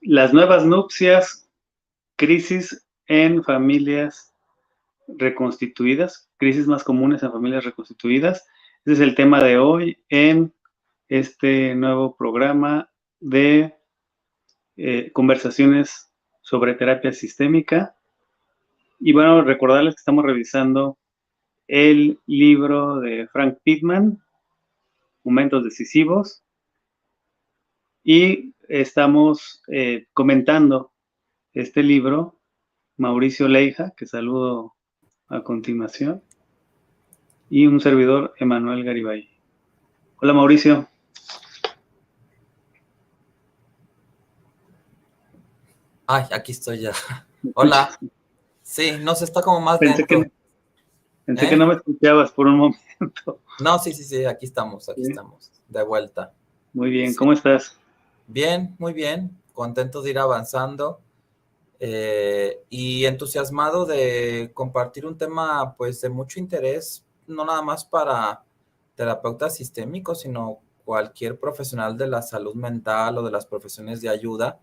Las nuevas nupcias, crisis en familias reconstituidas, crisis más comunes en familias reconstituidas. Ese es el tema de hoy en este nuevo programa de conversaciones sobre terapia sistémica. Y bueno, recordarles que estamos revisando el libro de Frank Pittman, Momentos Decisivos, y estamos comentando este libro, Mauricio Leija, que saludo a continuación, y un servidor, Emanuel Garibay. Hola, Mauricio. Ay, aquí estoy ya. Hola. Sí, no sé, está como más Pensé lento. que no me escuchabas por un momento. No, sí, aquí estamos, Sí. de vuelta. Muy bien, Sí. ¿cómo estás? Bien, muy bien, contento de ir avanzando y entusiasmado de compartir un tema pues de mucho interés, no nada más para terapeutas sistémicos, sino cualquier profesional de la salud mental o de las profesiones de ayuda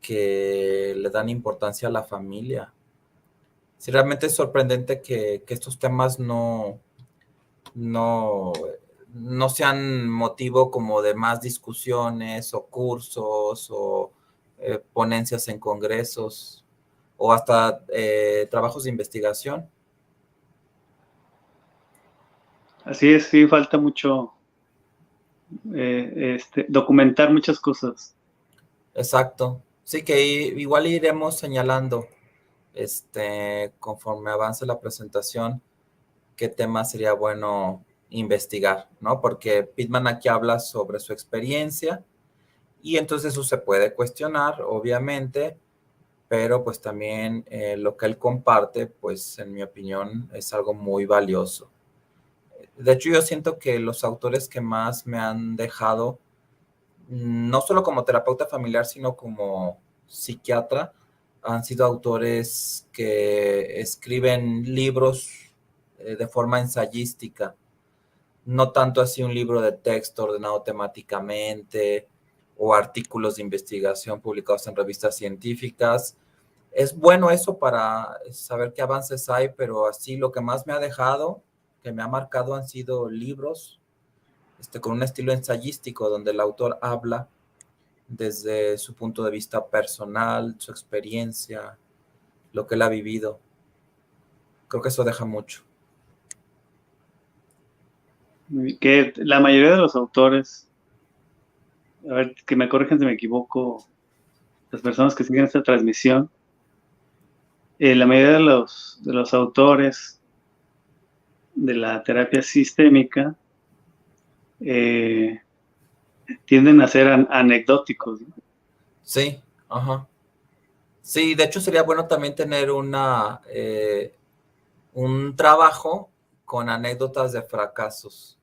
que le dan importancia a la familia. Sí, realmente es sorprendente que estos temas no sean motivo como de más discusiones o cursos o ponencias en congresos o hasta trabajos de investigación. Así es, sí, falta mucho documentar muchas cosas. Exacto. Sí, que igual iremos señalando conforme avance la presentación qué tema sería bueno investigar, ¿no? Porque Pittman aquí habla sobre su experiencia y entonces eso se puede cuestionar, obviamente, pero pues también lo que él comparte, pues en mi opinión, es algo muy valioso. De hecho, yo siento que los autores que más me han dejado, no solo como terapeuta familiar, sino como psiquiatra, han sido autores que escriben libros de forma ensayística, no tanto así un libro de texto ordenado temáticamente o artículos de investigación publicados en revistas científicas. Es bueno eso para saber qué avances hay, pero así lo que más me ha dejado, que me ha marcado, han sido libros con un estilo ensayístico donde el autor habla desde su punto de vista personal, su experiencia, lo que él ha vivido. Creo que eso deja mucho. Que la mayoría de los autores, a ver, que me corrijan si me equivoco, las personas que siguen esta transmisión, la mayoría de los autores de la terapia sistémica tienden a ser anecdóticos, ¿no? Sí, ajá. Sí, de hecho sería bueno también tener un trabajo con anécdotas de fracasos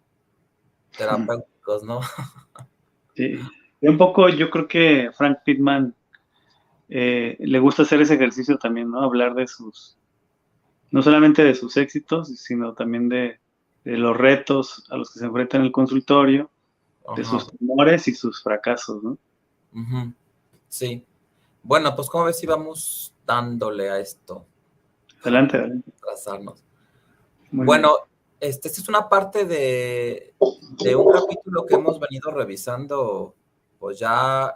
terapéuticos, ¿no? Sí. Y un poco yo creo que Frank Pittman le gusta hacer ese ejercicio también, ¿no? Hablar de no solamente de sus éxitos, sino también de los retos a los que se enfrenta en el consultorio, de sus Ajá. temores y sus fracasos, ¿no? Uh-huh. Sí. Bueno, pues como ves si vamos dándole a esto para Adelante, adelante. trazarnos. Muy bien. Bueno, esta es una parte de un capítulo que hemos venido revisando pues ya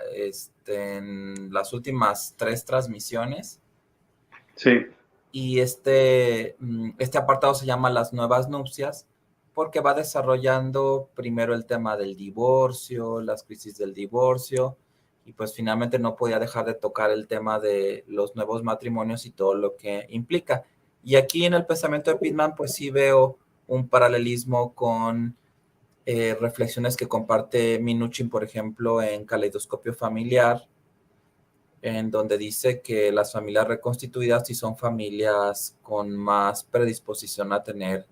en las últimas 3 transmisiones. Sí. Y este apartado se llama Las nuevas nupcias porque va desarrollando primero el tema del divorcio, las crisis del divorcio, y pues finalmente no podía dejar de tocar el tema de los nuevos matrimonios y todo lo que implica. Y aquí en el pensamiento de Pittman pues sí veo un paralelismo con reflexiones que comparte Minuchin, por ejemplo, en Caleidoscopio Familiar, en donde dice que las familias reconstituidas sí son familias con más predisposición a tener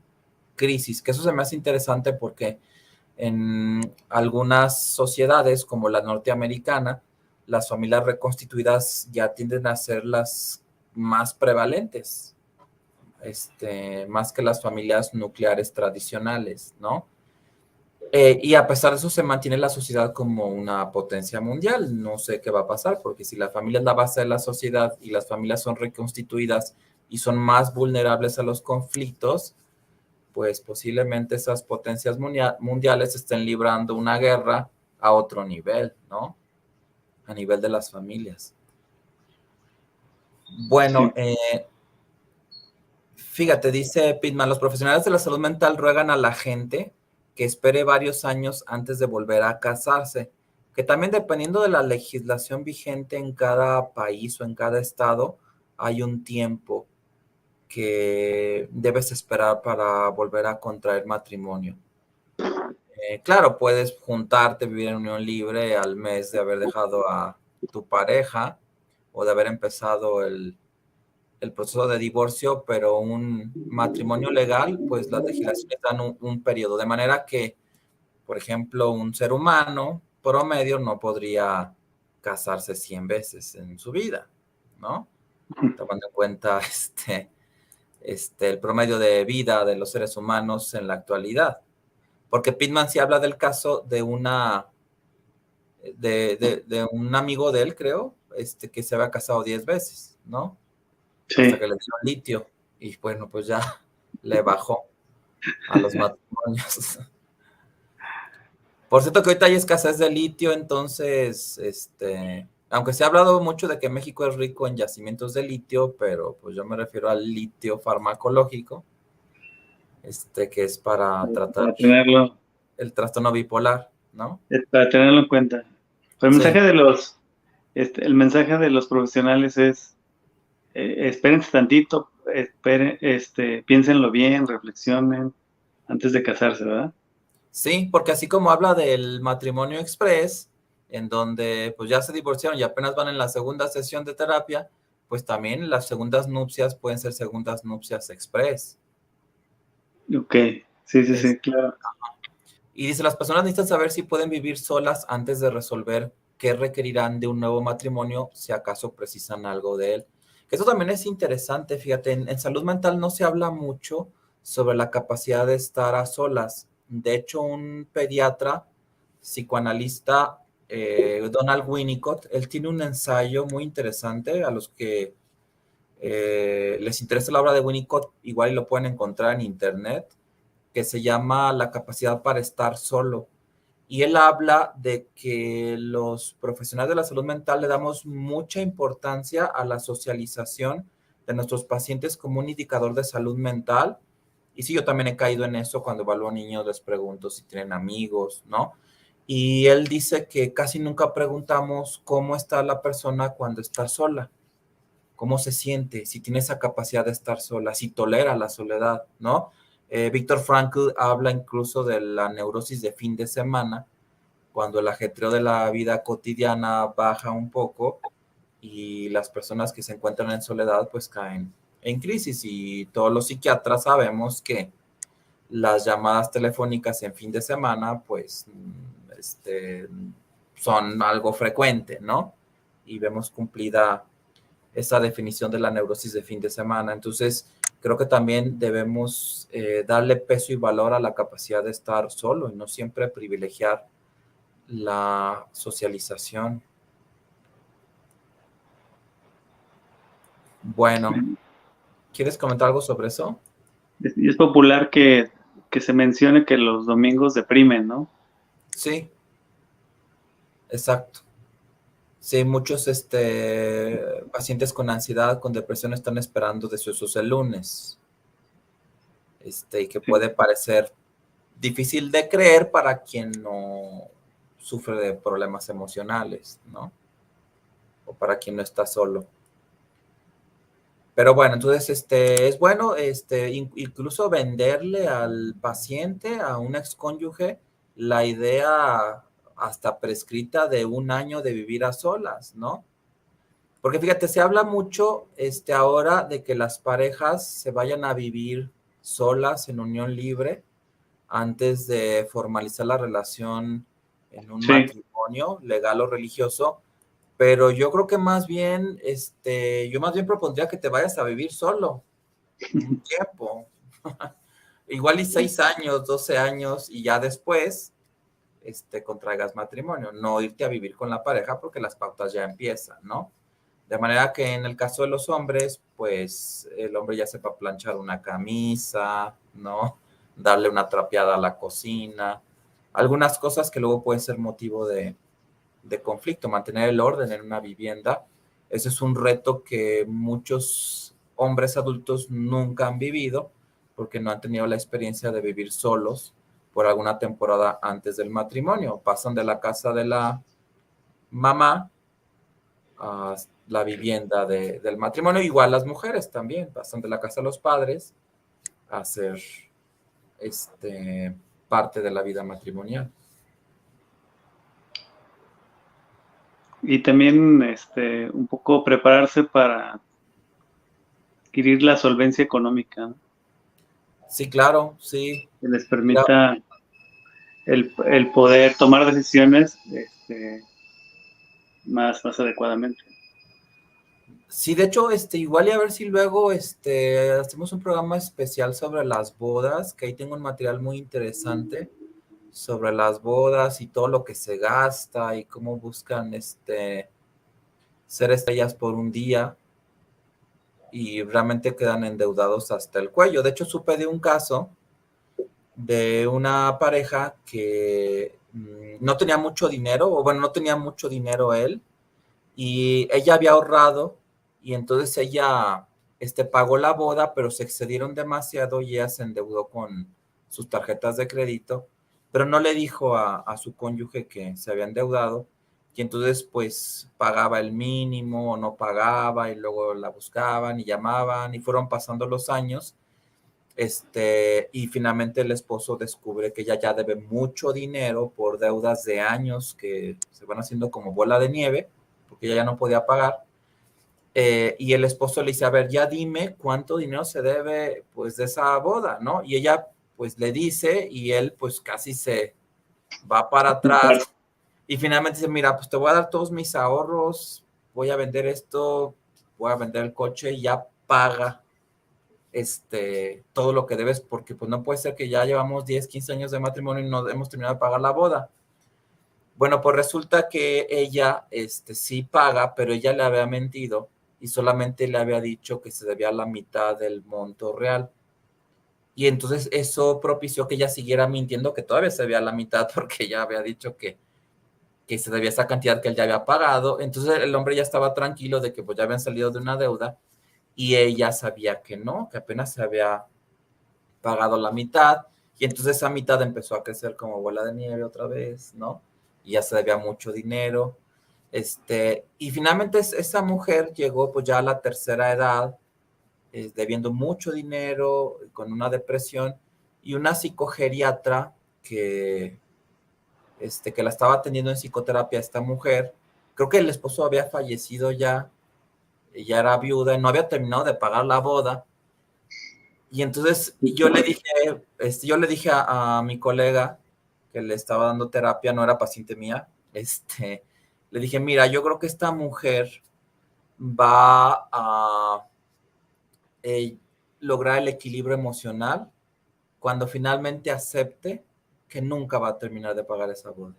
crisis, que eso se me hace interesante porque en algunas sociedades como la norteamericana, las familias reconstituidas ya tienden a ser las más prevalentes, más que las familias nucleares tradicionales, ¿no? Y a pesar de eso se mantiene la sociedad como una potencia mundial. No sé qué va a pasar, porque si la familia es la base de la sociedad y las familias son reconstituidas y son más vulnerables a los conflictos, pues posiblemente esas potencias mundiales estén librando una guerra a otro nivel, ¿no? A nivel de las familias. Bueno, Sí. fíjate, dice Pittman, los profesionales de la salud mental ruegan a la gente que espere varios años antes de volver a casarse, que también dependiendo de la legislación vigente en cada país o en cada estado, hay un tiempo que debes esperar para volver a contraer matrimonio. Claro, puedes juntarte, vivir en unión libre al mes de haber dejado a tu pareja o de haber empezado el proceso de divorcio, pero un matrimonio legal, pues las legislaciones dan un periodo, de manera que, por ejemplo, un ser humano promedio no podría casarse 100 veces en su vida, ¿no? Tomando en cuenta el promedio de vida de los seres humanos en la actualidad. Porque Pittman sí habla del caso de de un amigo de él, creo, que se había casado 10 veces, ¿no? Hasta Sí. que le dio litio y bueno, pues ya le bajó a los matrimonios. Por cierto que ahorita hay escasez de litio, entonces, aunque se ha hablado mucho de que México es rico en yacimientos de litio, pero pues yo me refiero al litio farmacológico, que es para tratar Para tenerlo, el trastorno bipolar, ¿no? para tenerlo en cuenta. Pues Sí, el mensaje de los profesionales es, espérense tantito, piénsenlo bien, reflexionen antes de casarse, ¿verdad? sí, porque así como habla del matrimonio express, en donde pues ya se divorciaron y apenas van en la segunda sesión de terapia, pues también las segundas nupcias pueden ser segundas nupcias express. Ok, sí, sí, Es- sí, claro. y dice, las personas necesitan saber si pueden vivir solas antes de resolver qué requerirán de un nuevo matrimonio si acaso precisan algo de él. Que eso también es interesante, fíjate, en salud mental no se habla mucho sobre la capacidad de estar a solas. De hecho, un pediatra psicoanalista, Donald Winnicott, él tiene un ensayo muy interesante a los que les interesa la obra de Winnicott, igual lo pueden encontrar en internet, que se llama La capacidad para estar solo. Y él habla de que los profesionales de la salud mental le damos mucha importancia a la socialización de nuestros pacientes como un indicador de salud mental. Y sí, yo también he caído en eso cuando evalúo a niños, les pregunto si tienen amigos, ¿no? Y él dice que casi nunca preguntamos cómo está la persona cuando está sola, cómo se siente, si tiene esa capacidad de estar sola, si tolera la soledad, ¿no? Víctor Frankl habla incluso de la neurosis de fin de semana, cuando el ajetreo de la vida cotidiana baja un poco y las personas que se encuentran en soledad pues caen en crisis, y todos los psiquiatras sabemos que las llamadas telefónicas en fin de semana pues son algo frecuente, ¿no? Y vemos cumplida esa definición de la neurosis de fin de semana. Entonces, creo que también debemos darle peso y valor a la capacidad de estar solo y no siempre privilegiar la socialización. Bueno, ¿quieres comentar algo sobre eso? Y es popular que se mencione que los domingos deprimen, ¿no? Sí, exacto. Sí, muchos pacientes con ansiedad, con depresión están esperando deseosos el lunes, y que Sí. puede parecer difícil de creer para quien no sufre de problemas emocionales, ¿no? O para quien no está solo. Pero bueno, entonces es bueno incluso venderle al paciente, a un excónyuge, la idea hasta prescrita de un año de vivir a solas, ¿no? Porque fíjate, se habla mucho ahora de que las parejas se vayan a vivir solas en unión libre antes de formalizar la relación en un Sí. matrimonio legal o religioso, pero yo creo que más bien, yo más bien propondría que te vayas a vivir solo un tiempo, igual y 6 años, 12 años, y ya después, contraigas matrimonio, no irte a vivir con la pareja porque las pautas ya empiezan, ¿no? De manera que en el caso de los hombres, pues el hombre ya sepa planchar una camisa, ¿no? Darle una trapeada a la cocina, algunas cosas que luego pueden ser motivo de conflicto, mantener el orden en una vivienda. Ese es un reto que muchos hombres adultos nunca han vivido porque no han tenido la experiencia de vivir solos por alguna temporada antes del matrimonio. Pasan de la casa de la mamá a la vivienda del matrimonio. Igual las mujeres también pasan de la casa de los padres a ser parte de la vida matrimonial. Y también un poco prepararse para adquirir la solvencia económica, ¿no? Sí, claro, sí. Que les permita el poder tomar decisiones más adecuadamente. Sí, de hecho, igual y a ver si luego hacemos un programa especial sobre las bodas, que ahí tengo un material muy interesante sobre las bodas y todo lo que se gasta y cómo buscan ser estrellas por un día y realmente quedan endeudados hasta el cuello. De hecho, supe de un caso de una pareja que no tenía mucho dinero, o bueno, no tenía mucho dinero él, y ella había ahorrado, y entonces ella pagó la boda, pero se excedieron demasiado y ella se endeudó con sus tarjetas de crédito, pero no le dijo a su cónyuge que se había endeudado, y entonces pues pagaba el mínimo o no pagaba, y luego la buscaban y llamaban, y fueron pasando los años, y finalmente el esposo descubre que ella ya debe mucho dinero por deudas de años que se van haciendo como bola de nieve, porque ella ya no podía pagar, y el esposo le dice, a ver, ya dime cuánto dinero se debe, pues, de esa boda, ¿no? Y ella, pues, le dice, y él, pues, casi se va para atrás, y finalmente dice, mira, pues, te voy a dar todos mis ahorros, voy a vender esto, voy a vender el coche, y ya paga todo lo que debes, porque pues no puede ser que ya llevamos 10, 15 años de matrimonio y no hemos terminado de pagar la boda. Bueno, pues resulta que ella sí paga, pero ella le había mentido y solamente le había dicho que se debía la mitad del monto real. Y entonces eso propició que ella siguiera mintiendo, que todavía se debía la mitad porque ella había dicho que se debía esa cantidad que él ya había pagado. Entonces el hombre ya estaba tranquilo de que pues ya habían salido de una deuda y ella sabía que no, que apenas se había pagado la mitad, y entonces esa mitad empezó a crecer como bola de nieve otra vez, ¿no? Y ya se debía mucho dinero, y finalmente esa mujer llegó pues ya a la tercera edad, debiendo mucho dinero, con una depresión, y una psicogeriatra que la estaba atendiendo en psicoterapia esta mujer, creo que el esposo había fallecido ya, ella era viuda, y no había terminado de pagar la boda, y entonces yo le dije a mi colega que le estaba dando terapia, no era paciente mía, le dije, mira, yo creo que esta mujer va a lograr el equilibrio emocional cuando finalmente acepte que nunca va a terminar de pagar esa boda,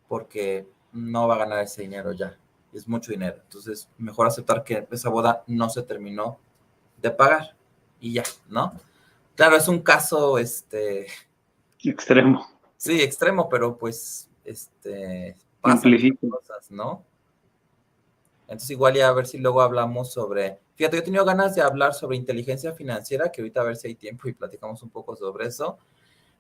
porque no va a ganar ese dinero ya, es mucho dinero. Entonces, mejor aceptar que esa boda no se terminó de pagar y ya, ¿no? Claro, es un caso, Extremo. sí, extremo, pero pues, pasan estas Simplifico. cosas, ¿no? Entonces igual ya a ver si luego hablamos sobre, fíjate, yo he tenido ganas de hablar sobre inteligencia financiera, que ahorita a ver si hay tiempo y platicamos un poco sobre eso,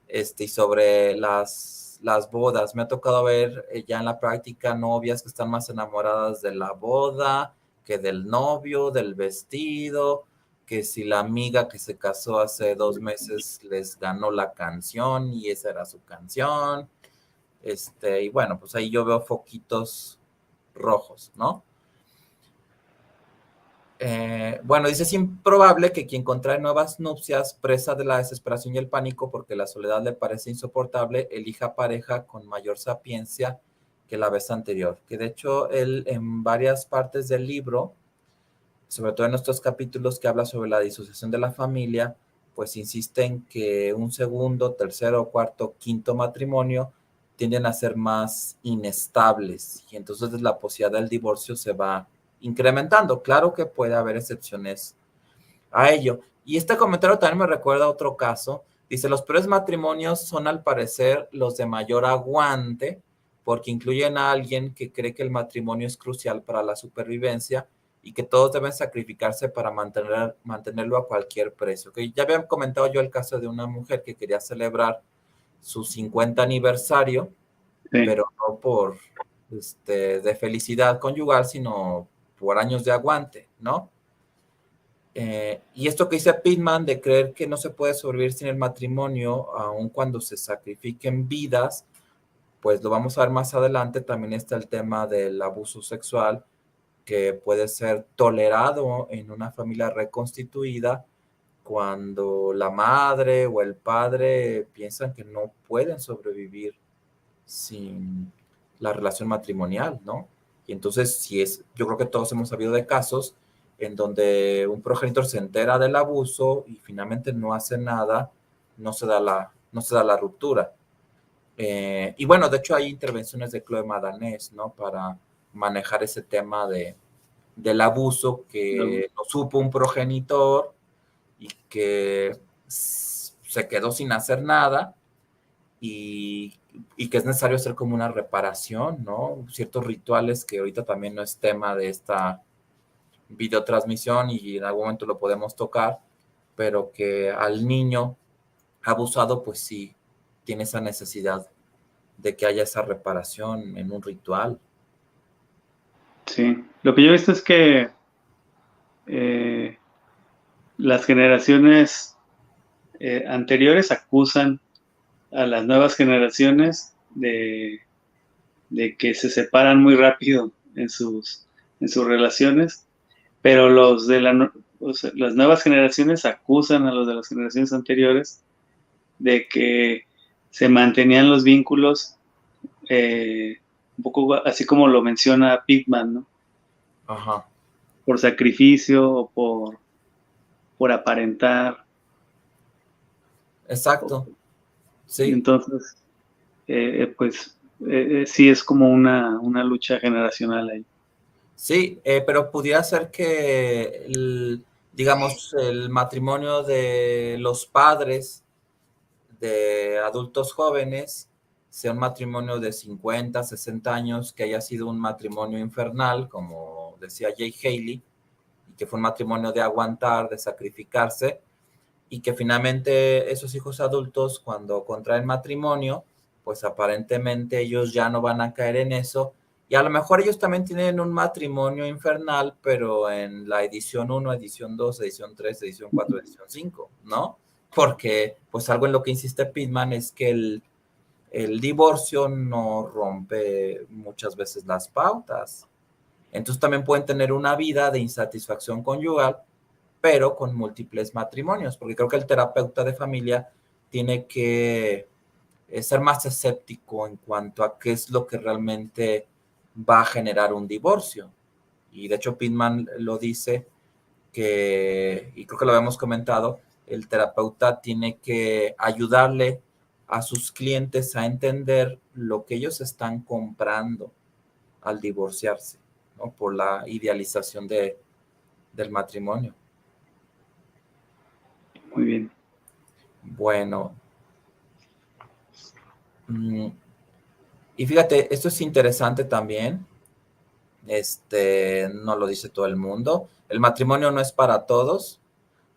y sobre las bodas. Me ha tocado ver ya en la práctica novias que están más enamoradas de la boda que del novio, del vestido, que si la amiga que se casó hace 2 meses les ganó la canción y esa era su canción. Y bueno, pues ahí yo veo foquitos rojos, ¿no? Bueno, dice, es improbable que quien contrae nuevas nupcias, presa de la desesperación y el pánico porque la soledad le parece insoportable, elija pareja con mayor sapiencia que la vez anterior. Que de hecho él en varias partes del libro, sobre todo en estos capítulos que habla sobre la disociación de la familia, pues insiste en que un segundo, tercero, cuarto, quinto matrimonio tienden a ser más inestables y entonces la posibilidad del divorcio se va incrementando. Claro que puede haber excepciones a ello. Y este comentario también me recuerda a otro caso. Dice, los peores matrimonios son al parecer los de mayor aguante porque incluyen a alguien que cree que el matrimonio es crucial para la supervivencia y que todos deben sacrificarse para mantenerlo a cualquier precio. Que ya había comentado yo el caso de una mujer que quería celebrar su 50 aniversario, Sí, pero no por de felicidad conyugal, sino por años de aguante, ¿no? Y esto que dice Pittman de creer que no se puede sobrevivir sin el matrimonio, aun cuando se sacrifiquen vidas, pues lo vamos a ver más adelante. También está el tema del abuso sexual, que puede ser tolerado en una familia reconstituida cuando la madre o el padre piensan que no pueden sobrevivir sin la relación matrimonial, ¿no? Y entonces, yo creo que todos hemos sabido de casos en donde un progenitor se entera del abuso y finalmente no hace nada, no se da la ruptura. Y bueno, de hecho hay intervenciones de Chloe Madanés, ¿no? Para manejar ese tema del abuso que lo supo un progenitor y que se quedó sin hacer nada y, y que es necesario hacer como una reparación, ¿no? Ciertos rituales que ahorita también no es tema de esta videotransmisión y en algún momento lo podemos tocar, pero que al niño abusado pues sí tiene esa necesidad de que haya esa reparación en un ritual. sí. Lo que yo he visto es que eh, las generaciones anteriores acusan a las nuevas generaciones de que se separan muy rápido en sus relaciones, pero o sea, las nuevas generaciones acusan a los de las generaciones anteriores de que se mantenían los vínculos un poco así como lo menciona Pittman, ¿no? Ajá, Por sacrificio o por aparentar. exacto, sí. Entonces, pues sí es como una lucha generacional ahí. Sí, pero pudiera ser que, digamos, el matrimonio de los padres de adultos jóvenes sea un matrimonio de 50, 60 años, que haya sido un matrimonio infernal, como decía Jay Haley, y que fue un matrimonio de aguantar, de sacrificarse, y que finalmente esos hijos adultos, cuando contraen matrimonio, pues aparentemente ellos ya no van a caer en eso, y a lo mejor ellos también tienen un matrimonio infernal, pero en la edición 1, edición 2, edición 3, edición 4, edición 5, ¿no? Porque pues algo en lo que insiste Pittman es que el divorcio no rompe muchas veces las pautas. Entonces también pueden tener una vida de insatisfacción conyugal, pero con múltiples matrimonios, porque creo que el terapeuta de familia tiene que ser más escéptico en cuanto a qué es lo que realmente va a generar un divorcio. Y de hecho Pittman lo dice y creo que lo habíamos comentado, el terapeuta tiene que ayudarle a sus clientes a entender lo que ellos están comprando al divorciarse, ¿no? Por la idealización del matrimonio. Muy bien. Bueno, y fíjate, esto es interesante también. No lo dice todo el mundo. El matrimonio no es para todos.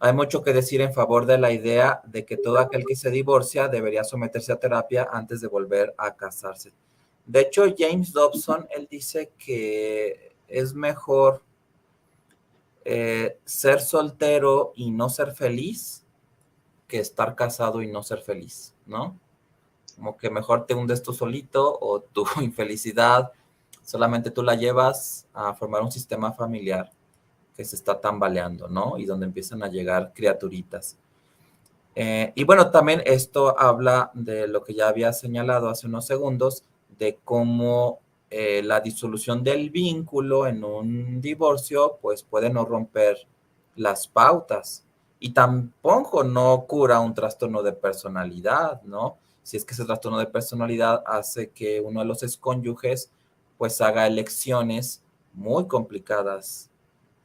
Hay mucho que decir en favor de la idea de que todo aquel que se divorcia debería someterse a terapia antes de volver a casarse. De hecho, James Dobson, él dice que es mejor ser soltero y no ser feliz que estar casado y no ser feliz, ¿no? Como que mejor te hundes tú solito o tu infelicidad solamente tú la llevas a formar un sistema familiar que se está tambaleando, ¿no? Y donde empiezan a llegar criaturitas. Y bueno, también esto habla de lo que ya había señalado hace unos segundos, de cómo la disolución del vínculo en un divorcio, pues puede no romper las pautas y tampoco no cura un trastorno de personalidad, ¿no? si es que ese trastorno de personalidad hace que uno de los excónyuges pues haga elecciones muy complicadas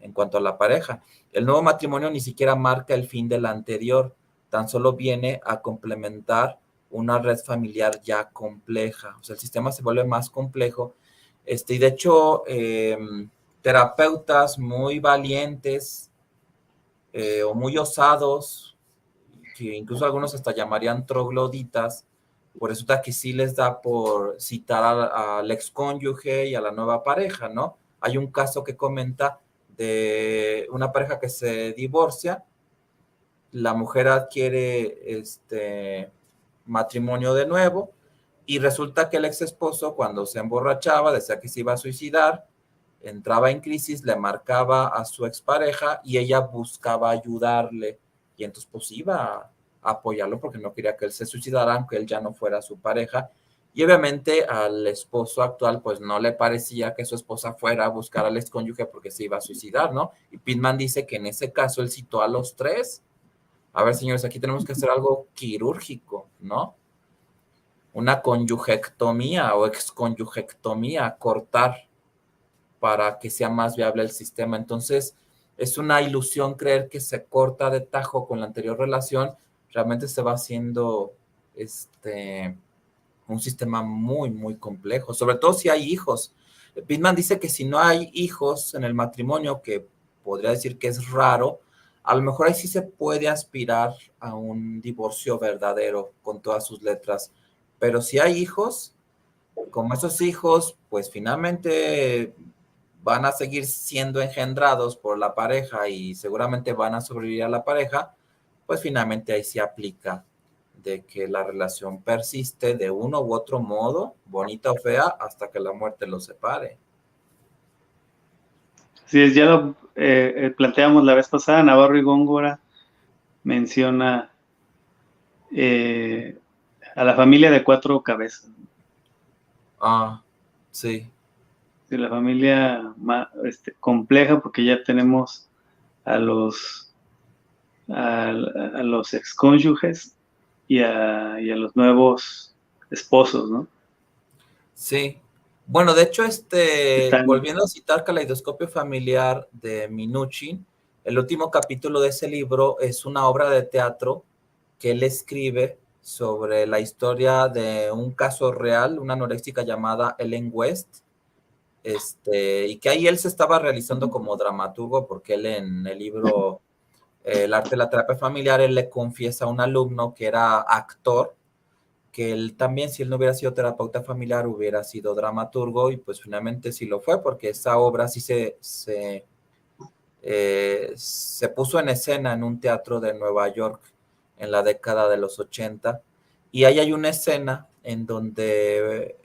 en cuanto a la pareja. El nuevo matrimonio ni siquiera marca el fin del anterior, tan solo viene a complementar una red familiar ya compleja. O sea, el sistema se vuelve más complejo. Y de hecho, terapeutas muy valientes o muy osados, que incluso algunos hasta llamarían trogloditas, pues resulta que sí les da por citar al excónyuge y a la nueva pareja, ¿no? Hay un caso que comenta de una pareja que se divorcia, la mujer adquiere matrimonio de nuevo y resulta que el ex esposo cuando se emborrachaba decía que se iba a suicidar, entraba en crisis, le marcaba a su expareja y ella buscaba ayudarle y entonces pues iba a apoyarlo porque no quería que él se suicidara aunque él ya no fuera su pareja. Y obviamente al esposo actual pues no le parecía que su esposa fuera a buscar al excónyuge porque se iba a suicidar, ¿no? Y Pittman dice que en ese caso él citó a los tres. A ver, señores, aquí tenemos que hacer algo quirúrgico, ¿no? Una conyugectomía o exconyugectomía, cortar para que sea más viable el sistema. Entonces, es una ilusión creer que se corta de tajo con la anterior relación. Realmente se va haciendo un sistema muy, muy complejo, sobre todo si hay hijos. Pittman dice que si no hay hijos en el matrimonio, que podría decir que es raro, a lo mejor ahí sí se puede aspirar a un divorcio verdadero con todas sus letras. Pero si hay hijos, como esos hijos, pues finalmente van a seguir siendo engendrados por la pareja y seguramente van a sobrevivir a la pareja, pues finalmente ahí sí aplica de que la relación persiste de uno u otro modo, bonita o fea, hasta que la muerte los separe. Así es, ya lo planteamos la vez pasada, Navarro y Góngora menciona a la familia de cuatro cabezas. Ah, sí. Sí, la familia compleja porque ya tenemos a a los excónyuges y a los nuevos esposos, ¿no? Sí. Bueno, de hecho, Están, volviendo a citar Caleidoscopio Familiar de Minuchin, el último capítulo de ese libro es una obra de teatro que él escribe sobre la historia de un caso real, una anoréxica llamada Ellen West, y que ahí él se estaba realizando como dramaturgo porque él en el libro El arte de la terapia familiar, él le confiesa a un alumno que era actor, que él también, si él no hubiera sido terapeuta familiar, hubiera sido dramaturgo, y pues finalmente sí lo fue, porque esa obra sí se puso en escena en un teatro de Nueva York en la década de los 80, y ahí hay una escena en donde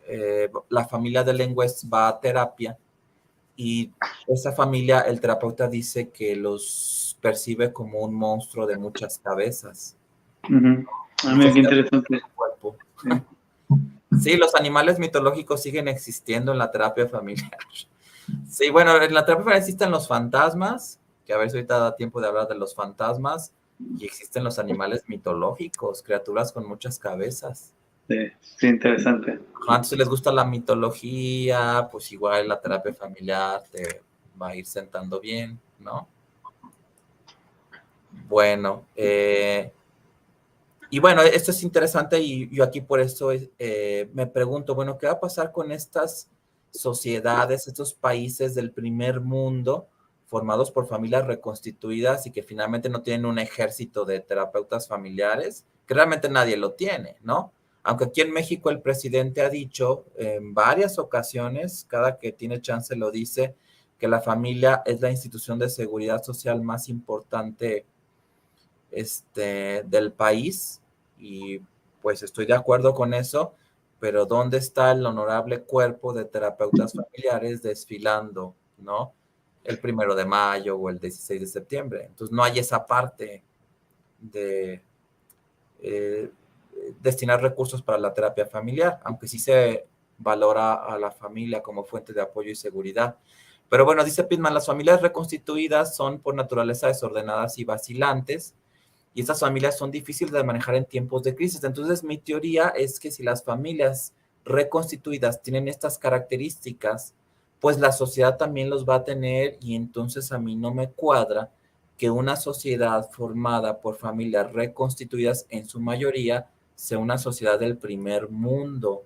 la familia de Len West va a terapia, y esa familia, el terapeuta dice que los percibe como un monstruo de muchas cabezas. mira qué interesante. Cuerpo. Sí, los animales mitológicos siguen existiendo en la terapia familiar. Sí, bueno, en la terapia familiar existen los fantasmas, que a ver si ahorita da tiempo de hablar de los fantasmas, y existen los animales mitológicos, criaturas con muchas cabezas. Sí, sí, interesante. Si les gusta la mitología, pues igual la terapia familiar te va a ir sentando bien, ¿no? Bueno, y bueno, esto es interesante y yo aquí por eso me pregunto, bueno, ¿qué va a pasar con estas sociedades, estos países del primer mundo formados por familias reconstituidas y que finalmente no tienen un ejército de terapeutas familiares? Que realmente nadie lo tiene, ¿no? Aunque aquí en México el presidente ha dicho en varias ocasiones, cada que tiene chance lo dice, que la familia es la institución de seguridad social más importante del país, y pues estoy de acuerdo con eso, pero ¿dónde está el honorable cuerpo de terapeutas familiares desfilando, ¿no? El 1 de mayo o el 16 de septiembre. Entonces no hay esa parte de eh, destinar recursos para la terapia familiar, aunque sí se valora a la familia como fuente de apoyo y seguridad. Pero bueno, dice Pittman, las familias reconstituidas son por naturaleza desordenadas y vacilantes, y estas familias son difíciles de manejar en tiempos de crisis. Entonces, mi teoría es que si las familias reconstituidas tienen estas características, pues la sociedad también los va a tener, y entonces a mí no me cuadra que una sociedad formada por familias reconstituidas en su mayoría sea una sociedad del primer mundo.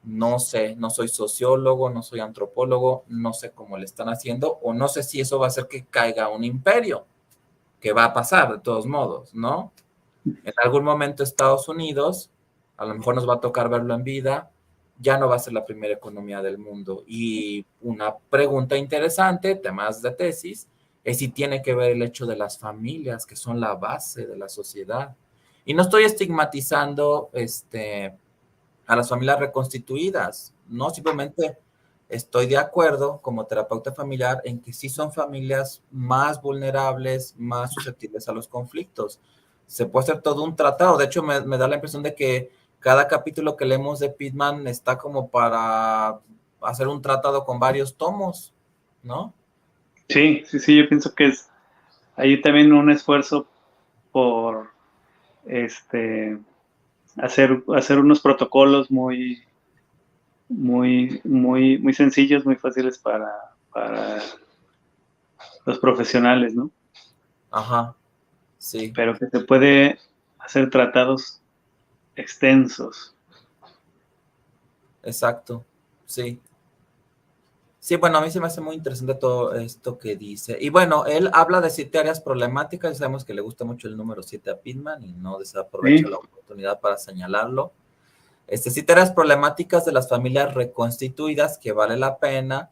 No sé, no soy sociólogo, no soy antropólogo, no sé cómo le están haciendo, o no sé si eso va a hacer que caiga un imperio, que va a pasar de todos modos, ¿no? En algún momento Estados Unidos, a lo mejor nos va a tocar verlo en vida, ya no va a ser la primera economía del mundo. Y una pregunta interesante, temas de tesis, es si tiene que ver el hecho de las familias, que son la base de la sociedad. Y no estoy estigmatizando a las familias reconstituidas, no, simplemente estoy de acuerdo como terapeuta familiar en que sí son familias más vulnerables, más susceptibles a los conflictos. Se puede hacer todo un tratado. De hecho, me da la impresión de que cada capítulo que leemos de Pittman está como para hacer un tratado con varios tomos, ¿no? Sí, sí, sí, yo pienso que hay también un esfuerzo por este, hacer unos protocolos muy sencillos, muy fáciles para los profesionales, ¿no? Ajá, sí, Pero que se puede hacer tratados extensos. exacto, sí. Sí, bueno, a mí se me hace muy interesante todo esto que dice. Y bueno, él habla de 7 áreas problemáticas. Sabemos que le gusta mucho el número 7 a Pittman y no desaprovecha Sí, la oportunidad para señalarlo. 7 áreas problemáticas de las familias reconstituidas que vale la pena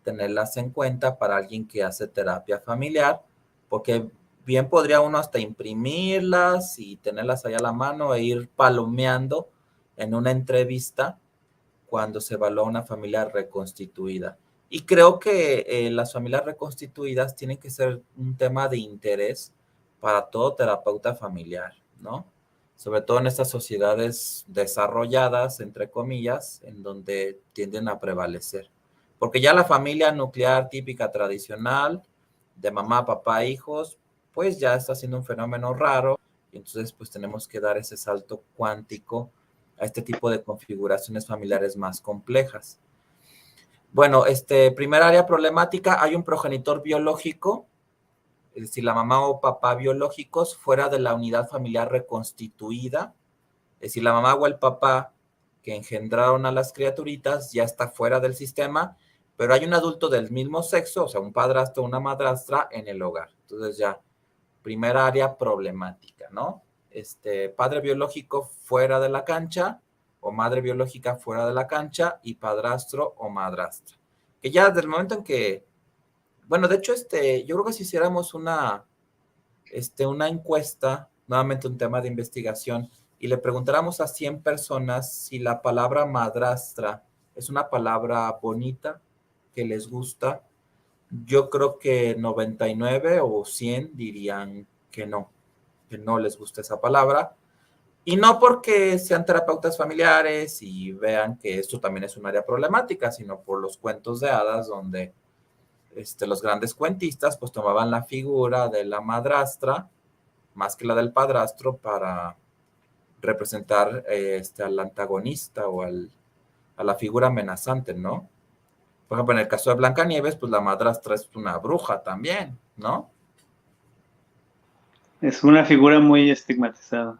tenerlas en cuenta para alguien que hace terapia familiar, porque bien podría uno hasta imprimirlas y tenerlas ahí a la mano e ir palomeando en una entrevista cuando se evalúa una familia reconstituida. Y creo que las familias reconstituidas tienen que ser un tema de interés para todo terapeuta familiar, ¿no? Sobre todo en estas sociedades desarrolladas, entre comillas, en donde tienden a prevalecer. Porque ya la familia nuclear típica tradicional, de mamá, papá, hijos, pues ya está siendo un fenómeno raro, y entonces pues tenemos que dar ese salto cuántico a este tipo de configuraciones familiares más complejas. Bueno, primer área problemática, hay un progenitor biológico, es decir, la mamá o papá biológicos fuera de la unidad familiar reconstituida, es decir, la mamá o el papá que engendraron a las criaturitas ya está fuera del sistema, pero hay un adulto del mismo sexo, o sea, un padrastro o una madrastra en el hogar. Entonces ya, primera área problemática, ¿no? Padre biológico fuera de la cancha o madre biológica fuera de la cancha y padrastro o madrastra. Que ya desde el momento en que, bueno, de hecho, yo creo que si hiciéramos una encuesta, nuevamente un tema de investigación, y le preguntáramos a 100 personas si la palabra madrastra es una palabra bonita, que les gusta, yo creo que 99 o 100 dirían que no les gusta esa palabra. Y no porque sean terapeutas familiares y vean que esto también es un área problemática, sino por los cuentos de hadas donde los grandes cuentistas pues tomaban la figura de la madrastra más que la del padrastro para representar al antagonista o a la figura amenazante, ¿no? Por ejemplo, en el caso de Blancanieves, pues la madrastra es una bruja también, ¿no? es una figura muy estigmatizada.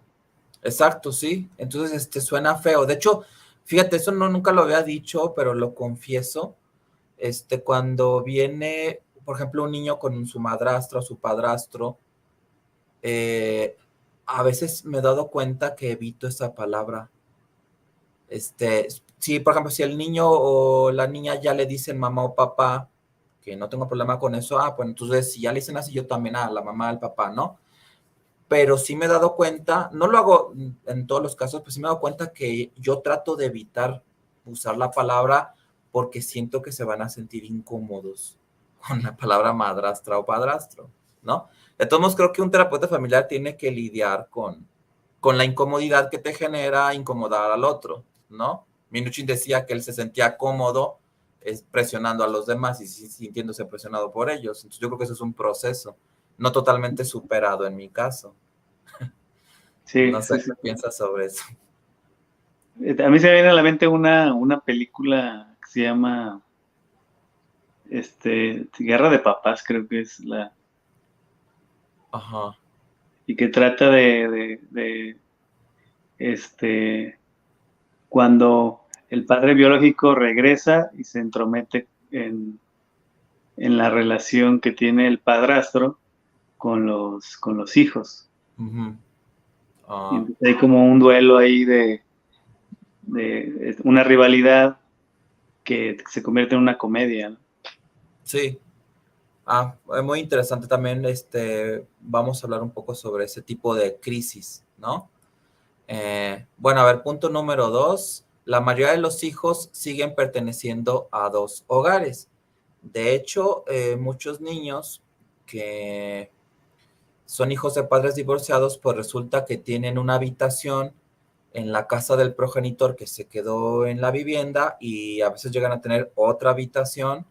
Exacto, sí. Entonces, suena feo. De hecho, fíjate, eso no nunca lo había dicho, pero lo confieso. Cuando viene, por ejemplo, un niño con su madrastra o su padrastro, eh, a veces me he dado cuenta que evito esa palabra. Sí, por ejemplo, si el niño o la niña ya le dicen mamá o papá, que no tengo problema con eso, pues entonces si ya le dicen así, yo también a la mamá, al papá, ¿no? Pero sí me he dado cuenta, no lo hago en todos los casos, pues sí me he dado cuenta que yo trato de evitar usar la palabra porque siento que se van a sentir incómodos con la palabra madrastra o padrastro, ¿no? De todos modos, creo que un terapeuta familiar tiene que lidiar con la incomodidad que te genera incomodar al otro, ¿no? Minuchin decía que él se sentía cómodo presionando a los demás y sintiéndose presionado por ellos. Entonces yo creo que eso es un proceso, no totalmente superado en mi caso. Sí, No sé sí, sí. qué piensas sobre eso. A mí se me viene a la mente una película que se llama Guerra de Papás, creo que es Ajá. y que trata de este, cuando el padre biológico regresa y se entromete en la relación que tiene el padrastro con los hijos. Ujú. Y Ah, entonces hay como un duelo ahí de una rivalidad que se convierte en una comedia, ¿no? sí. Es muy interesante también, vamos a hablar un poco sobre ese tipo de crisis, ¿no? Bueno, a ver, punto número 2, la mayoría de los hijos siguen perteneciendo a dos hogares. De hecho, muchos niños que son hijos de padres divorciados, pues resulta que tienen una habitación en la casa del progenitor que se quedó en la vivienda y a veces llegan a tener otra habitación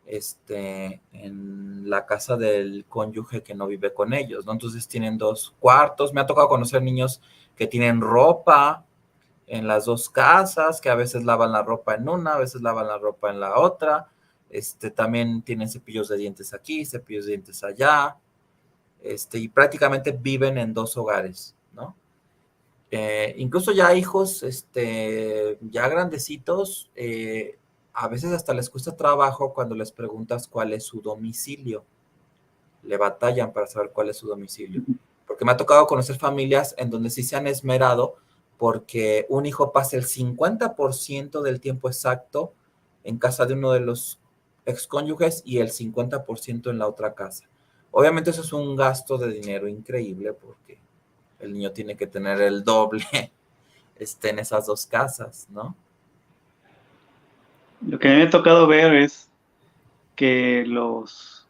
en la casa del cónyuge que no vive con ellos, ¿no? Entonces tienen dos cuartos. Me ha tocado conocer niños que tienen ropa en las dos casas, que a veces lavan la ropa en una, a veces lavan la ropa en la otra. También tienen cepillos de dientes aquí, cepillos de dientes allá, y prácticamente viven en dos hogares, ¿no? Incluso ya hijos, ya grandecitos, a veces hasta les cuesta trabajo cuando les preguntas cuál es su domicilio. Le batallan para saber cuál es su domicilio. Porque me ha tocado conocer familias en donde sí se han esmerado porque un hijo pasa el 50% del tiempo exacto en casa de uno de los excónyuges y el 50% en la otra casa. Obviamente eso es un gasto de dinero increíble porque el niño tiene que tener el doble en esas dos casas, ¿no? Lo que a mí me ha tocado ver es que los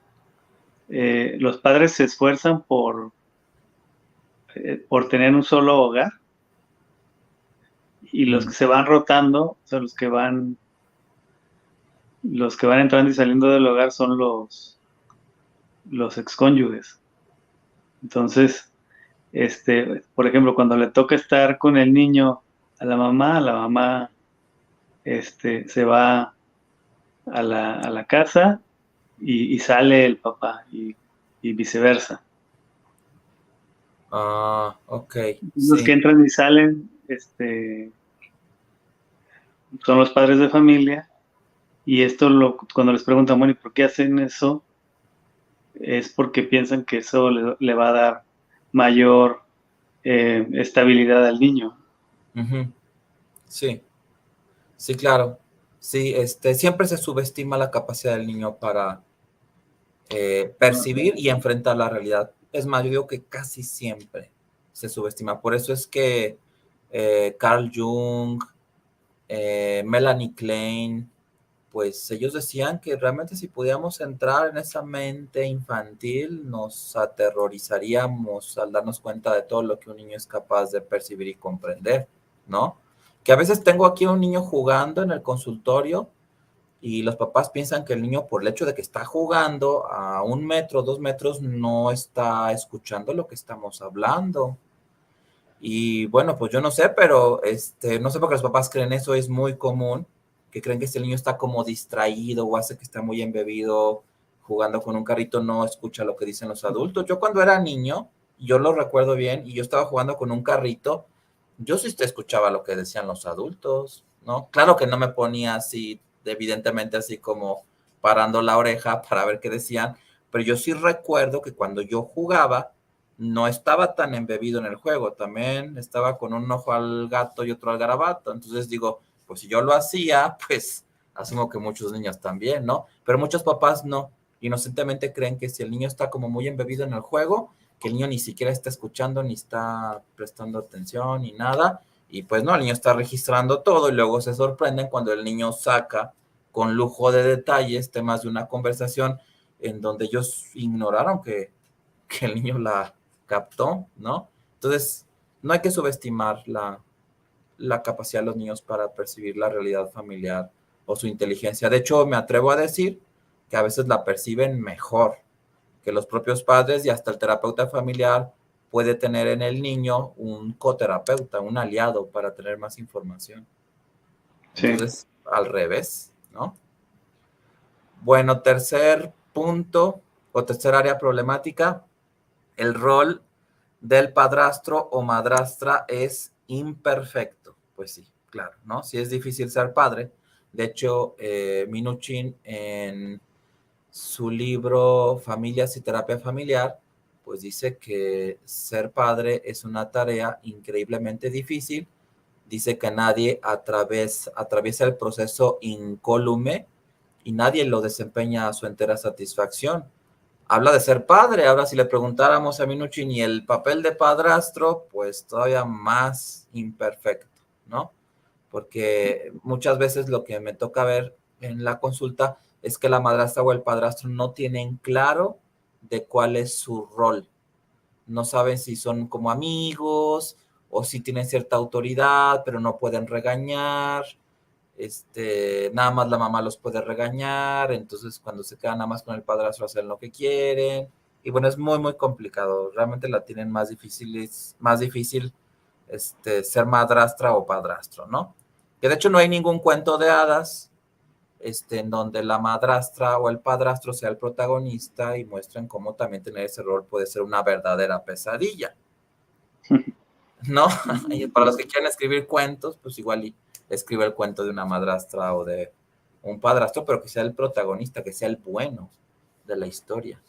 padres se esfuerzan por tener un solo hogar y los Mm. que se van rotando, o sea, los que van entrando y saliendo del hogar son los excónyuges. Entonces, por ejemplo, cuando le toca estar con el niño a la mamá, se va a la casa y sale el papá y viceversa. Ok, Los que sí. entran y salen, son los padres de familia y cuando les preguntan, bueno, ¿y por qué hacen eso? Es porque piensan que eso le va a dar mayor estabilidad al niño. Ujú. Sí, sí, claro. Sí, siempre se subestima la capacidad del niño para percibir y enfrentar la realidad. Es más, yo digo que casi siempre se subestima. Por eso es que Carl Jung, Melanie Klein, pues ellos decían que realmente si pudiéramos entrar en esa mente infantil, nos aterrorizaríamos al darnos cuenta de todo lo que un niño es capaz de percibir y comprender, ¿no? Que a veces tengo aquí un niño jugando en el consultorio y los papás piensan que el niño, por el hecho de que está jugando a 1 metro, 2 metros, no está escuchando lo que estamos hablando. Y bueno, pues yo no sé, pero no sé por qué los papás creen eso, es muy común, que creen que si el niño está como distraído o hace que está muy embebido jugando con un carrito, no escucha lo que dicen los adultos. Yo cuando era niño, yo lo recuerdo bien, y yo estaba jugando con un carrito, yo sí te escuchaba lo que decían los adultos, ¿no? Claro que no me ponía así, evidentemente así como parando la oreja para ver qué decían, pero yo sí recuerdo que cuando yo jugaba, no estaba tan embebido en el juego, también estaba con un ojo al gato y otro al garabato, entonces digo, pues si yo lo hacía, pues asumo que muchos niños también, ¿no? Pero muchos papás no, inocentemente creen que si el niño está como muy embebido en el juego, que el niño ni siquiera está escuchando, ni está prestando atención, ni nada, y pues no, el niño está registrando todo y luego se sorprenden cuando el niño saca con lujo de detalles temas de una conversación en donde ellos ignoraron que el niño la captó, ¿no? Entonces, no hay que subestimar la capacidad de los niños para percibir la realidad familiar o su inteligencia. De hecho, me atrevo a decir que a veces la perciben mejor que los propios padres y hasta el terapeuta familiar puede tener en el niño un coterapeuta, un aliado para tener más información. Sí. Entonces, al revés, ¿no? Bueno, tercer punto o tercer área problemática, el rol del padrastro o madrastra es imperfecto. Pues sí, claro, ¿no? Sí es difícil ser padre. De hecho, Minuchin en su libro Familias y Terapia Familiar, pues dice que ser padre es una tarea increíblemente difícil. Dice que nadie atraviesa el proceso incólume y nadie lo desempeña a su entera satisfacción. Habla de ser padre. Ahora, si le preguntáramos a Minuchin y el papel de padrastro, pues todavía más imperfecto, ¿no? Porque muchas veces lo que me toca ver en la consulta es que la madrastra o el padrastro no tienen claro de cuál es su rol. No saben si son como amigos o si tienen cierta autoridad, pero no pueden regañar. Nada más la mamá los puede regañar, entonces cuando se quedan nada más con el padrastro hacen lo que quieren, y bueno, es muy, muy complicado, realmente la tienen más difícil ser madrastra o padrastro, ¿no? Que de hecho no hay ningún cuento de hadas en donde la madrastra o el padrastro sea el protagonista y muestren cómo también tener ese rol puede ser una verdadera pesadilla, ¿no? Y para los que quieren escribir cuentos, pues igual escribe el cuento de una madrastra o de un padrastro, pero que sea el protagonista, que sea el bueno de la historia,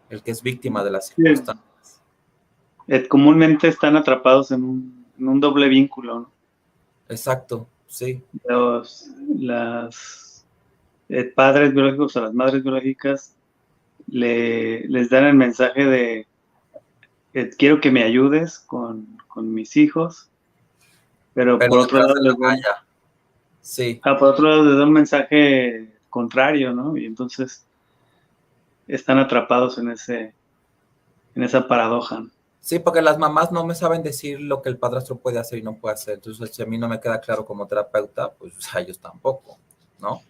el que es víctima de las circunstancias. Comúnmente están atrapados en un doble vínculo, ¿no? Exacto, sí. Las padres biológicos o las madres biológicas les dan el mensaje de quiero que me ayudes con mis hijos, pero Pero por otro detrás lado de la malla, sí. por otro lado les dan un mensaje contrario, ¿no? Y entonces están atrapados en esa paradoja, ¿no? Sí, porque las mamás no me saben decir lo que el padrastro puede hacer y no puede hacer. Entonces, si a mí no me queda claro como terapeuta, pues a ellos tampoco, ¿no?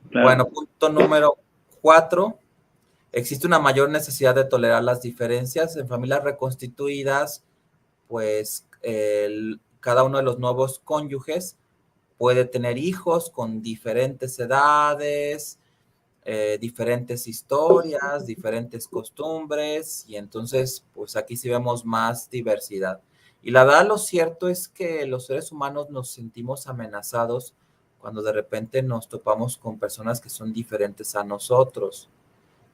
Claro. Bueno, punto número 4. Existe una mayor necesidad de tolerar las diferencias. En familias reconstituidas, pues cada uno de los nuevos cónyuges puede tener hijos con diferentes edades, diferentes historias, diferentes costumbres, y entonces, pues aquí sí vemos más diversidad. Y la verdad, lo cierto es que los seres humanos nos sentimos amenazados cuando de repente nos topamos con personas que son diferentes a nosotros.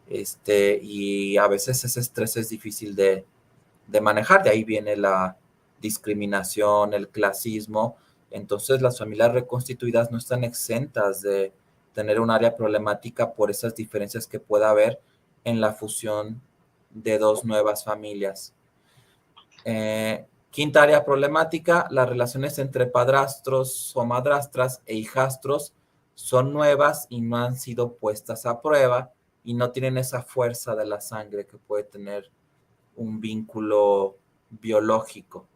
Y a veces ese estrés es difícil de manejar, de ahí viene la discriminación, el clasismo. Entonces las familias reconstituidas no están exentas de tener un área problemática por esas diferencias que pueda haber en la fusión de dos nuevas familias. Quinta área problemática, las relaciones entre padrastros o madrastras e hijastros son nuevas y no han sido puestas a prueba y no tienen esa fuerza de la sangre que puede tener un vínculo biológico.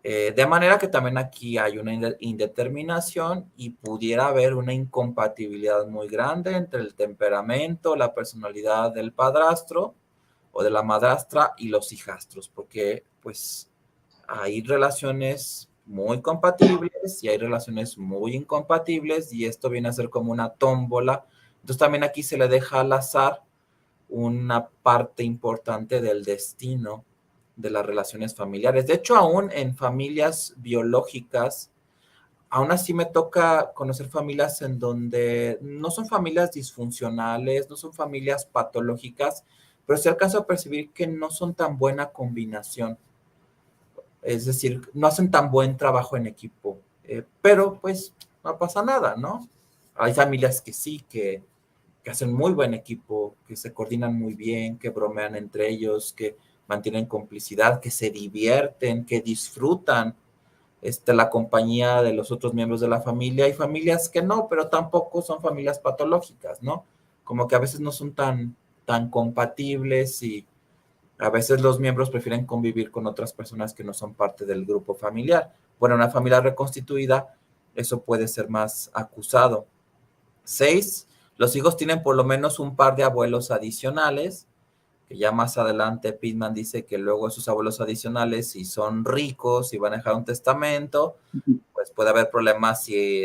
De manera que también aquí hay una indeterminación y pudiera haber una incompatibilidad muy grande entre el temperamento, la personalidad del padrastro o de la madrastra y los hijastros, porque pues hay relaciones muy compatibles y hay relaciones muy incompatibles y esto viene a ser como una tómbola. Entonces también aquí se le deja al azar una parte importante del destino de las relaciones familiares. De hecho, aún en familias biológicas, aún así me toca conocer familias en donde no son familias disfuncionales, no son familias patológicas, pero sí alcanzo a percibir que no son tan buena combinación. Es decir, no hacen tan buen trabajo en equipo, pero pues no pasa nada, ¿no? Hay familias que sí, que hacen muy buen equipo, que se coordinan muy bien, que bromean entre ellos, que mantienen complicidad, que se divierten, que disfrutan la compañía de los otros miembros de la familia. Hay familias que no, pero tampoco son familias patológicas, ¿no? Como que a veces no son tan compatibles y a veces los miembros prefieren convivir con otras personas que no son parte del grupo familiar. Bueno, en una familia reconstituida, eso puede ser más acusado. 6, los hijos tienen por lo menos un par de abuelos adicionales. que ya más adelante Pittman dice que luego esos abuelos adicionales, si son ricos y van a dejar un testamento, pues puede haber problemas si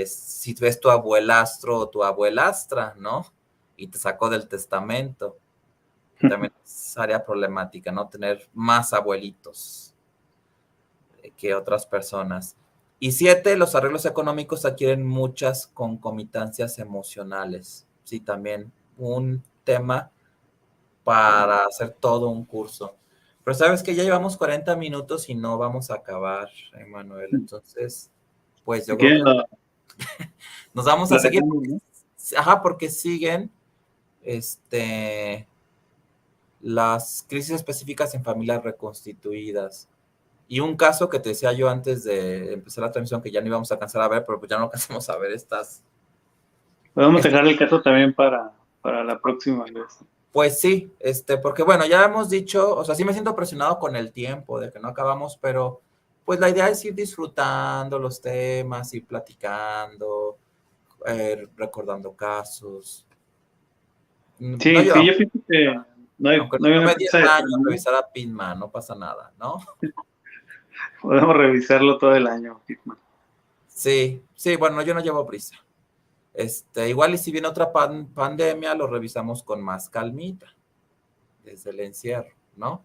ves tu abuelastro o tu abuelastra, ¿no? Y te sacó del testamento, que también es área problemática, ¿no? Tener más abuelitos que otras personas. Y 7, los arreglos económicos adquieren muchas concomitancias emocionales. Sí, también un tema para hacer todo un curso. Pero sabes que ya llevamos 40 minutos y no vamos a acabar, Emanuel. Entonces, pues Si yo creo que quieren, nos vamos a lo seguir. dejamos, ¿no? Ajá, porque siguen las crisis específicas en familias reconstituidas. Y un caso que te decía yo antes de empezar la transmisión, que ya no íbamos a alcanzar a ver, pero pues ya no alcanzamos a ver Podemos dejar el caso también para la próxima vez. Pues sí, porque bueno, ya hemos dicho, o sea, sí me siento presionado con el tiempo de que no acabamos, pero pues la idea es ir disfrutando los temas, ir platicando, recordando casos. No Sí, sí, llevamos, yo pienso que aunque no nos hay una tome 10 prisa de años terminar. revisar a Pitman, no pasa nada, ¿no? Podemos revisarlo todo el año, Hitman. Sí, sí, bueno, yo no llevo prisa. Igual y si viene otra pandemia, lo revisamos con más calmita, desde el encierro, ¿no?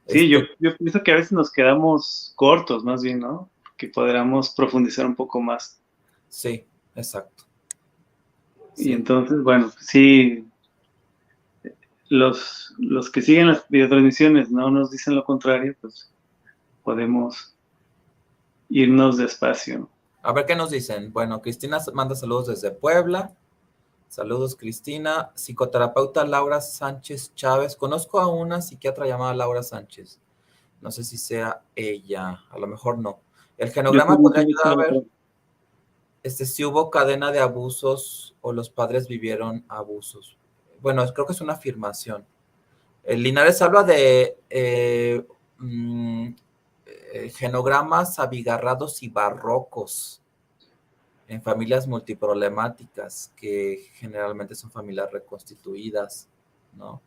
Sí, Este, yo pienso que a veces nos quedamos cortos, más bien, ¿no? Que podríamos profundizar un poco más. sí, exacto. Y Sí, entonces, bueno, sí, los que siguen las videotransmisiones no nos dicen lo contrario, pues podemos irnos despacio. a ver qué nos dicen. Bueno, Cristina manda saludos desde Puebla. Saludos, Cristina. Psicoterapeuta Laura Sánchez Chávez. Conozco a una psiquiatra llamada Laura Sánchez. No sé si sea ella. A lo mejor no. El Yo genograma también podría tengo ayudar a esa ver otra. si hubo cadena de abusos o los padres vivieron abusos. Bueno, creo que es una afirmación. El Linares habla de genogramas abigarrados y barrocos en familias multiproblemáticas, que generalmente son familias reconstituidas, ¿no?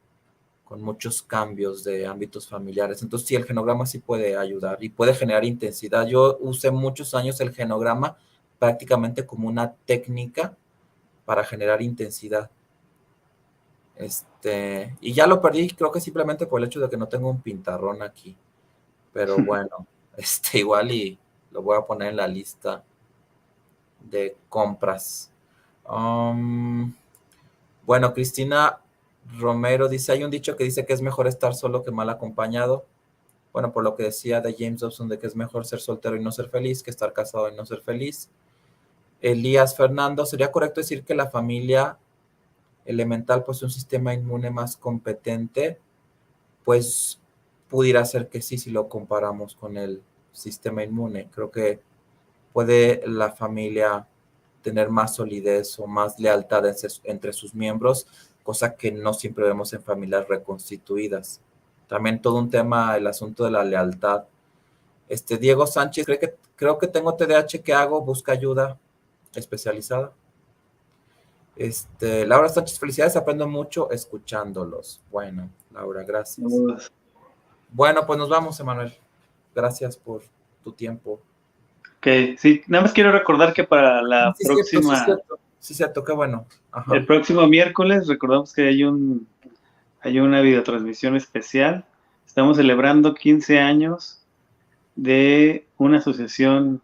Con muchos cambios de ámbitos familiares. Entonces, sí, el genograma sí puede ayudar y puede generar intensidad. Yo usé muchos años el genograma prácticamente como una técnica para generar intensidad. Y ya lo perdí, creo que simplemente por el hecho de que no tengo un pintarrón aquí. Pero bueno, igual y lo voy a poner en la lista de compras. Bueno, Cristina Romero dice, hay un dicho que dice que es mejor estar solo que mal acompañado. Bueno, por lo que decía de James Dobson de que es mejor ser soltero y no ser feliz que estar casado y no ser feliz. Elías Fernando, ¿sería correcto decir que la familia elemental posee un sistema inmune más competente? Pues pudiera ser que sí, si lo comparamos con el sistema inmune. Creo que puede la familia tener más solidez o más lealtad entre sus miembros, cosa que no siempre vemos en familias reconstituidas. También todo un tema, el asunto de la lealtad. Diego Sánchez, creo que tengo TDAH, ¿qué hago? Busca ayuda especializada. Laura Sánchez, felicidades, aprendo mucho escuchándolos. Bueno, Laura, gracias. Saludos. Bueno, pues nos vamos, Emanuel. Gracias por tu tiempo. Ok, sí, nada más quiero recordar que para Ah, la sí, es cierto, sí, es próxima, cierto. Sí, es cierto, qué bueno. el Ajá. próximo miércoles, recordamos que hay una videotransmisión especial. Estamos celebrando 15 años de una asociación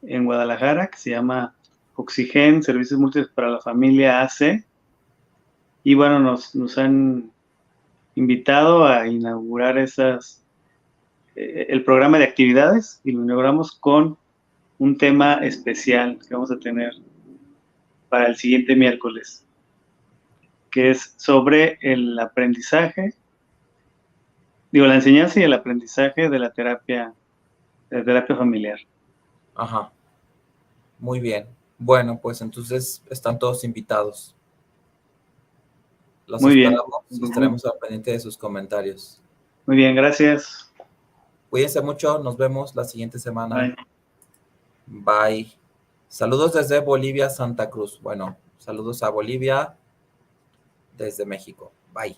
en Guadalajara que se llama Oxigen, Servicios Múltiples para la Familia AC. Y bueno, nos han invitado a inaugurar el programa de actividades y lo inauguramos con un tema especial que vamos a tener para el siguiente miércoles, que es sobre el aprendizaje, digo, la enseñanza y el aprendizaje de la terapia familiar. Ajá. Muy bien. Bueno, pues entonces están todos invitados. Los Muy bien, esperamos y estaremos al pendiente de sus comentarios. muy bien, gracias. Cuídense mucho, nos vemos la siguiente semana. Bye. Bye. Saludos desde Bolivia, Santa Cruz. Bueno, saludos a Bolivia desde México. Bye.